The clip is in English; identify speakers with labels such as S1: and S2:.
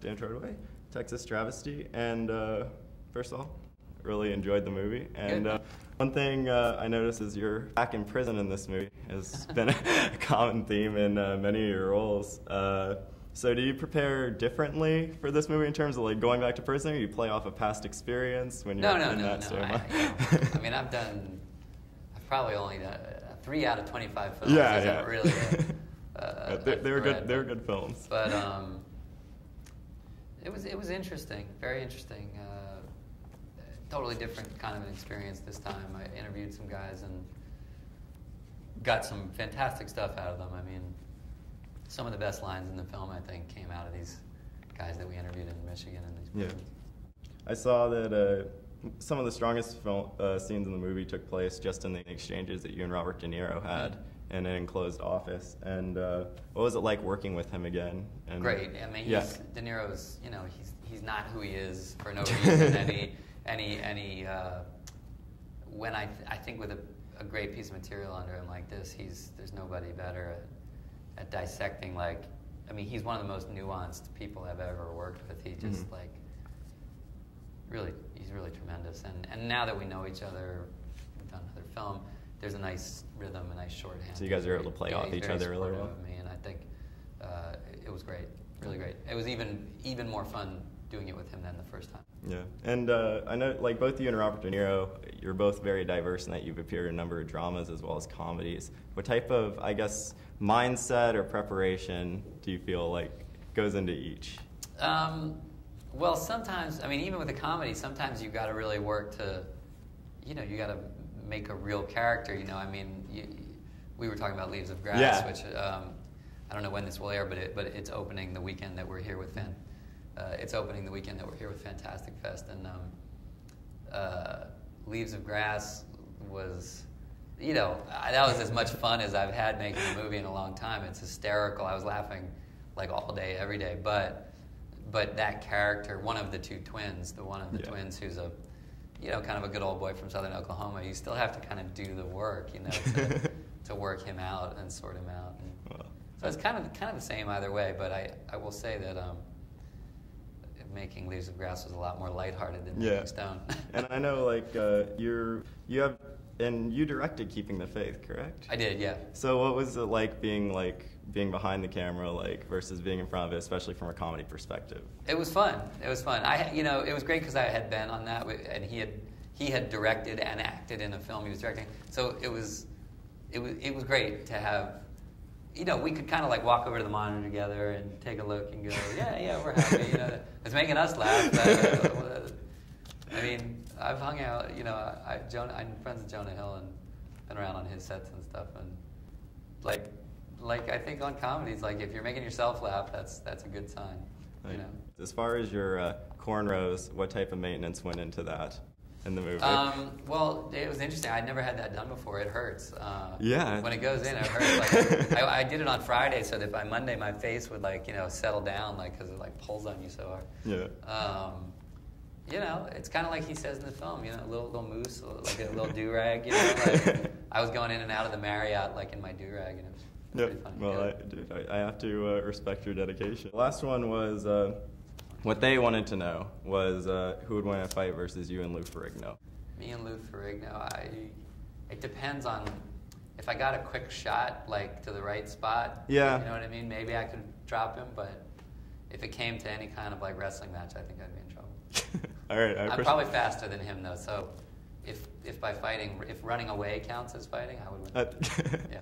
S1: Dan Trotaway, Texas Travesty, and first of all, really enjoyed the movie. And one thing I noticed is you're back in prison in this movie. Has been a common theme in many of your roles. So do you prepare differently for this movie in terms of like going back to prison, or you play off a past experience when you're in that
S2: I mean, I've probably only done 3 out of 25 films.
S1: Yeah.
S2: Really
S1: they were good. They were good films.
S2: But it was interesting, very interesting. Totally different kind of an experience this time. I interviewed some guys and got some fantastic stuff out of them. I mean, some of the best lines in the film, I think, came out of these guys that we interviewed in Michigan and these prisons.
S1: I saw that some of the strongest scenes in the movie took place just in the exchanges that you and Robert De Niro had in an enclosed office. And what was it like working with him again? And,
S2: great. I mean, De Niro's, you know, he's not who he is for no reason. When I think with a great piece of material under him like this, there's nobody better at dissecting, like, I mean, he's one of the most nuanced people I've ever worked with. He just he's really tremendous. And now that we know each other, we've done another film, there's a nice rhythm, a nice shorthand.
S1: So you guys are able to play off each other really well.
S2: Of me, and I think it was great, really great. It was even more fun doing it with him than the first time.
S1: Yeah, and I know, like, both you and Robert De Niro, you're both very diverse in that you've appeared in a number of dramas as well as comedies. What type of, I guess, mindset or preparation do you feel like goes into each?
S2: Well, sometimes, I mean, even with a comedy, sometimes you've got to really work to, you know, you got to make a real character, you know. I mean, we were talking about Leaves of Grass, which I don't know when this will air, but it's opening the weekend that we're here with Fantastic Fest, and Leaves of Grass was, you know, that was as much fun as I've had making a movie in a long time. It's hysterical. I was laughing like all day, every day. But that character, one of the two twins, twins who's a, you know, kind of a good old boy from southern Oklahoma, you still have to kind of do the work, you know, to work him out and sort him out. And so it's kind of the same either way. But I will say that making Leaves of Grass was a lot more lighthearted than Making Stone.
S1: And I know, like, you directed Keeping the Faith, correct?
S2: I did, yeah.
S1: So what was it like being behind the camera, like, versus being in front of it, especially from a comedy perspective? It was fun.
S2: It was fun. It was great because I had been on that, and he had directed and acted in a film he was directing. So it was great to have. You know, we could kind of like walk over to the monitor together and take a look and go, yeah, we're happy. You know, it's making us laugh. I mean, I've hung out. You know, I'm friends with Jonah Hill and been around on his sets and stuff. And like I think on comedies, like if you're making yourself laugh, that's a good sign. You know.
S1: As far as your cornrows, what type of maintenance went into that in the movie?
S2: Well, it was interesting. I'd never had that done before. It hurts. When it goes in, it hurts. Like I did it on Friday, so that by Monday my face would, like, you know, settle down, like, because it like pulls on you so hard.
S1: Yeah.
S2: You know, it's kind of like he says in the film. You know, a little mousse, like a little do rag. You know, like I was going in and out of the Marriott like in my do rag, and it was pretty funny.
S1: Well, I have to respect your dedication. The last one was. What they wanted to know was who would win a fight versus you and Lou Ferrigno.
S2: Me and Lou Ferrigno, it depends on if I got a quick shot, like to the right spot.
S1: Yeah.
S2: You know what I mean? Maybe I could drop him, but if it came to any kind of like wrestling match, I think I'd be in trouble.
S1: All right.
S2: I'm probably faster than him though, so if running away counts as fighting, I would win. Yeah.